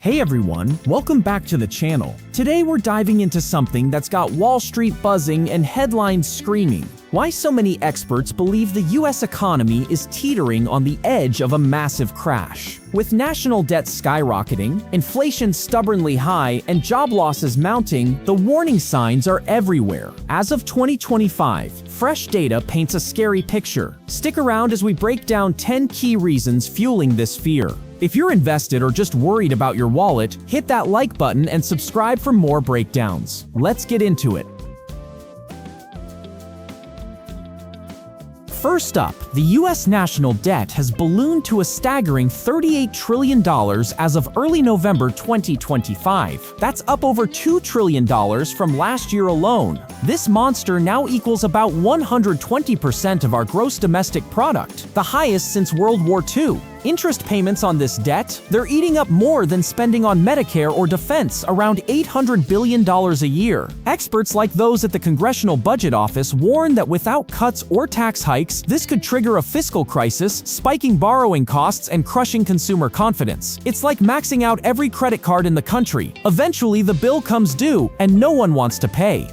Hey everyone, welcome back to the channel. Today we're diving into something that's got Wall Street buzzing and headlines screaming. Why so many experts believe the US economy is teetering on the edge of a massive crash. With national debt skyrocketing, inflation stubbornly high, and job losses mounting, the warning signs are everywhere. As of 2025, fresh data paints a scary picture. Stick around as we break down 10 key reasons fueling this fear. If you're invested or just worried about your wallet, hit that like button and subscribe for more breakdowns. Let's get into it. First up, the US national debt has ballooned to a staggering $38 trillion as of early November 2025. That's up over $2 trillion from last year alone. This monster now equals about 120% of our gross domestic product, the highest since World War II. Interest payments on this debt, they're eating up more than spending on Medicare or defense, around $800 billion a year. Experts like those at the Congressional Budget Office warn that without cuts or tax hikes, this could trigger a fiscal crisis, spiking borrowing costs and crushing consumer confidence. It's like maxing out every credit card in the country. Eventually, the bill comes due, and no one wants to pay.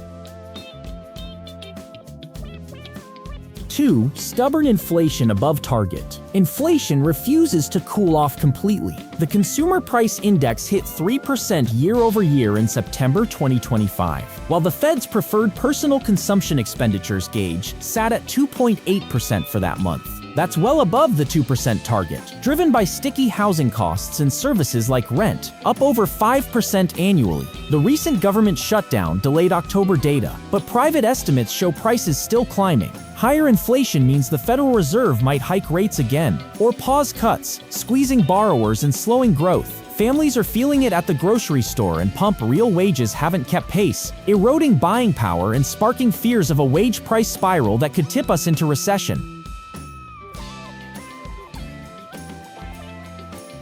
2. Stubborn inflation above target. Inflation refuses to cool off completely. The Consumer Price Index hit 3% year-over-year in September 2025, while the Fed's preferred personal consumption expenditures gauge sat at 2.8% for that month. That's well above the 2% target, driven by sticky housing costs and services like rent, up over 5% annually. The recent government shutdown delayed October data, but private estimates show prices still climbing. Higher inflation means the Federal Reserve might hike rates again, or pause cuts, squeezing borrowers and slowing growth. Families are feeling it at the grocery store, and real wages haven't kept pace, eroding buying power and sparking fears of a wage price spiral that could tip us into recession.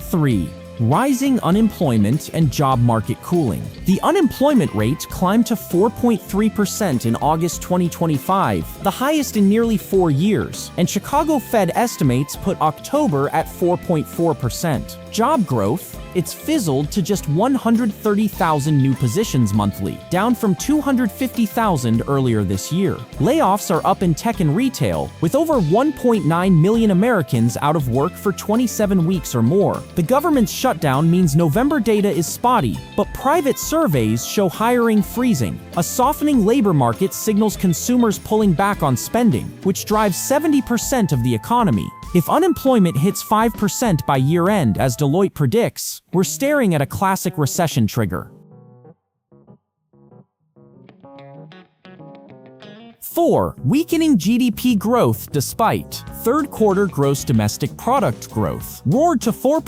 3. Rising unemployment and job market cooling. The unemployment rate climbed to 4.3% in August 2025, the highest in nearly 4 years, and Chicago Fed estimates put October at 4.4%. Job growth, it's fizzled to just 130,000 new positions monthly, down from 250,000 earlier this year. Layoffs are up in tech and retail, with over 1.9 million Americans out of work for 27 weeks or more. The government's shutdown means November data is spotty, but private surveys show hiring freezing. A softening labor market signals consumers pulling back on spending, which drives 70% of the economy. If unemployment hits 5% by year-end, as Deloitte predicts, we're staring at a classic recession trigger. 4. Weakening GDP growth despite. Third quarter gross domestic product growth roared to 4%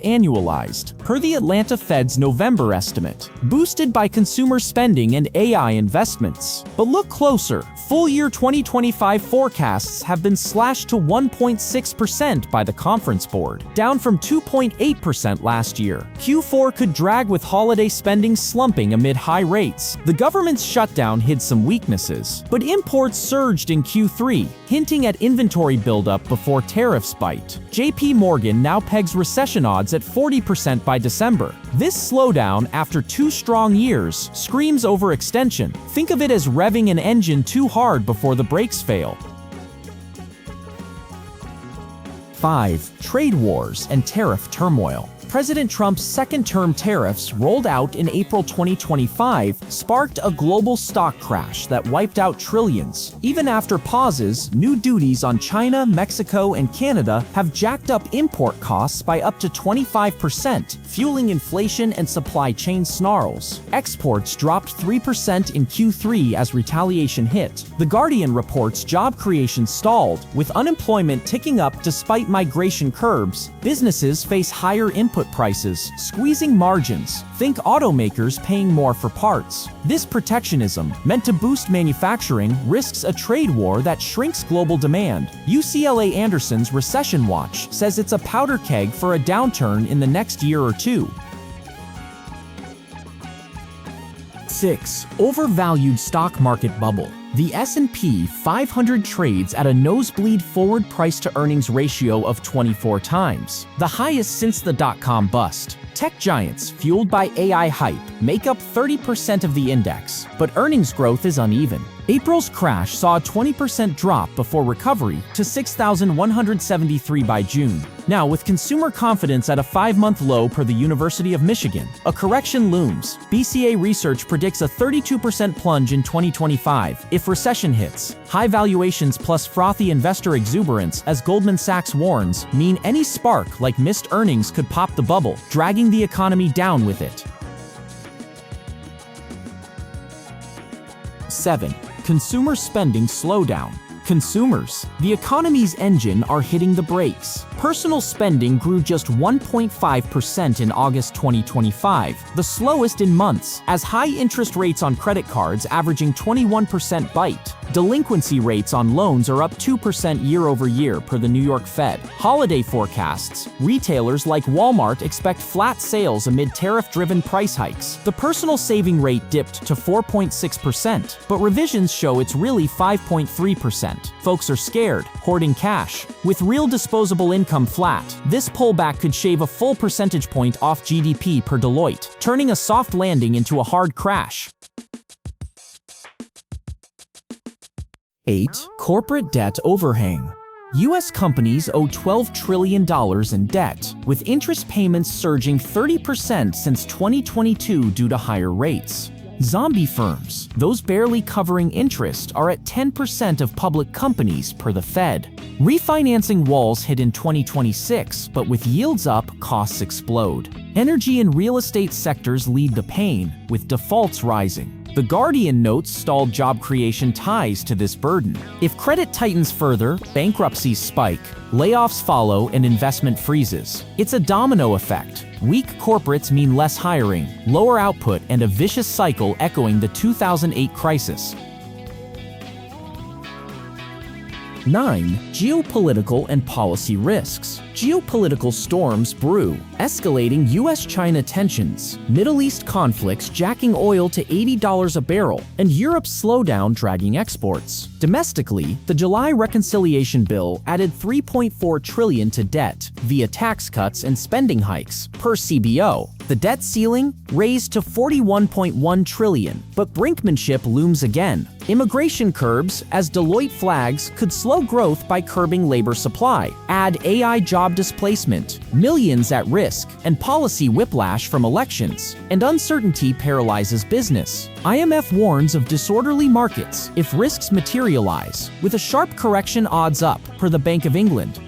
annualized, per the Atlanta Fed's November estimate, boosted by consumer spending and AI investments. But look closer. Full year 2025 forecasts have been slashed to 1.6% by the Conference Board, down from 2.8% last year. Q4 could drag with holiday spending slumping amid high rates. The government's shutdown hid some weaknesses, but imports surged in Q3, hinting at inventory buildup before tariffs bite. JP Morgan now pegs recession odds at 40% by December. This slowdown, after 2 strong years, screams overextension. Think of it as revving an engine too hard before the brakes fail. 5. Trade wars and tariff turmoil. President Trump's second-term tariffs, rolled out in April 2025, sparked a global stock crash that wiped out trillions. Even after pauses, new duties on China, Mexico, and Canada have jacked up import costs by up to 25%, fueling inflation and supply chain snarls. Exports dropped 3% in Q3 as retaliation hit. The Guardian reports job creation stalled, with unemployment ticking up despite migration curbs. Businesses face higher input prices, squeezing margins. Think automakers paying more for parts. This protectionism, meant to boost manufacturing, risks a trade war that shrinks global demand. UCLA Anderson's Recession Watch says it's a powder keg for a downturn in the next year or two. 6. Overvalued stock market bubble. The S&P 500 trades at a nosebleed forward price-to-earnings ratio of 24 times, the highest since the dot-com bust. Tech giants, fueled by AI hype, make up 30% of the index, but earnings growth is uneven. April's crash saw a 20% drop before recovery to 6,173 by June. Now, with consumer confidence at a 5-month low per the University of Michigan, a correction looms. BCA Research predicts a 32% plunge in 2025 if recession hits. High valuations plus frothy investor exuberance, as Goldman Sachs warns, mean any spark like missed earnings could pop the bubble, dragging the economy down with it. 7. Consumer spending slowdown. Consumers, the economy's engine, are hitting the brakes. Personal spending grew just 1.5% in August 2025, the slowest in months, as high interest rates on credit cards averaging 21% bite. Delinquency rates on loans are up 2% year-over-year per the New York Fed. Holiday forecasts, retailers like Walmart expect flat sales amid tariff-driven price hikes. The personal saving rate dipped to 4.6%, but revisions show it's really 5.3%. Folks are scared, hoarding cash. With real disposable income flat, this pullback could shave a full percentage point off GDP per Deloitte, turning a soft landing into a hard crash. 8. Corporate debt overhang. U.S. companies owe $12 trillion in debt, with interest payments surging 30% since 2022 due to higher rates. Zombie firms, those barely covering interest, are at 10% of public companies per the Fed. Refinancing walls hit in 2026, but with yields up, costs explode. Energy and real estate sectors lead the pain, with defaults rising. The Guardian notes stalled job creation ties to this burden. If credit tightens further, bankruptcies spike, layoffs follow, and investment freezes. It's a domino effect. Weak corporates mean less hiring, lower output, and a vicious cycle echoing the 2008 crisis. 9. Geopolitical and policy risks. Geopolitical storms brew, escalating U.S.-China tensions, Middle East conflicts jacking oil to $80 a barrel, and Europe's slowdown dragging exports. Domestically, the July reconciliation bill added $3.4 trillion to debt via tax cuts and spending hikes, per CBO. The debt ceiling raised to $41.1 trillion, but brinkmanship looms again. Immigration curbs, as Deloitte flags, could slow growth by curbing labor supply. Add AI job displacement, millions at risk, and policy whiplash from elections, and uncertainty paralyzes business. IMF warns of disorderly markets if risks materialize, with a sharp correction odds up, per the Bank of England.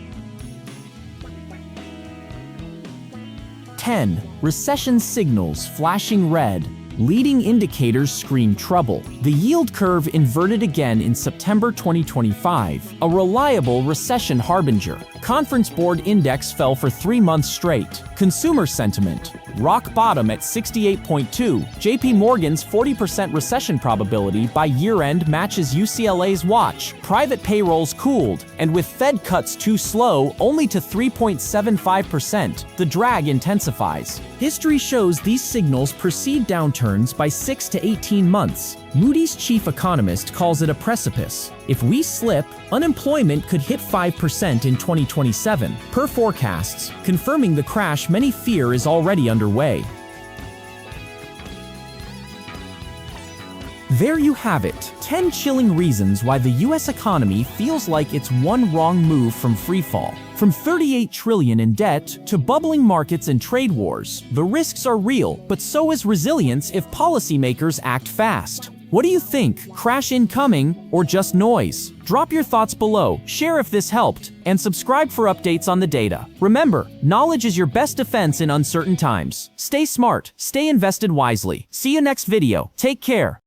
10. Recession signals flashing red. Leading indicators scream trouble. The yield curve inverted again in September 2025, a reliable recession harbinger. Conference Board Index fell for 3 months straight. Consumer sentiment, rock bottom at 68.2. JP Morgan's 40% recession probability by year-end matches UCLA's watch. Private payrolls cooled, and with Fed cuts too slow, only to 3.75%, the drag intensifies. History shows these signals precede downturns by 6 to 18 months. Moody's chief economist calls it a precipice. If we slip, unemployment could hit 5% in 2027, per forecasts, confirming the crash many fear is already underway. There you have it, 10 chilling reasons why the US economy feels like it's one wrong move from freefall. From $38 trillion in debt to bubbling markets and trade wars, the risks are real, but so is resilience if policymakers act fast. What do you think? Crash incoming or just noise? Drop your thoughts below, share if this helped, and subscribe for updates on the data. Remember, knowledge is your best defense in uncertain times. Stay smart, stay invested wisely. See you next video. Take care.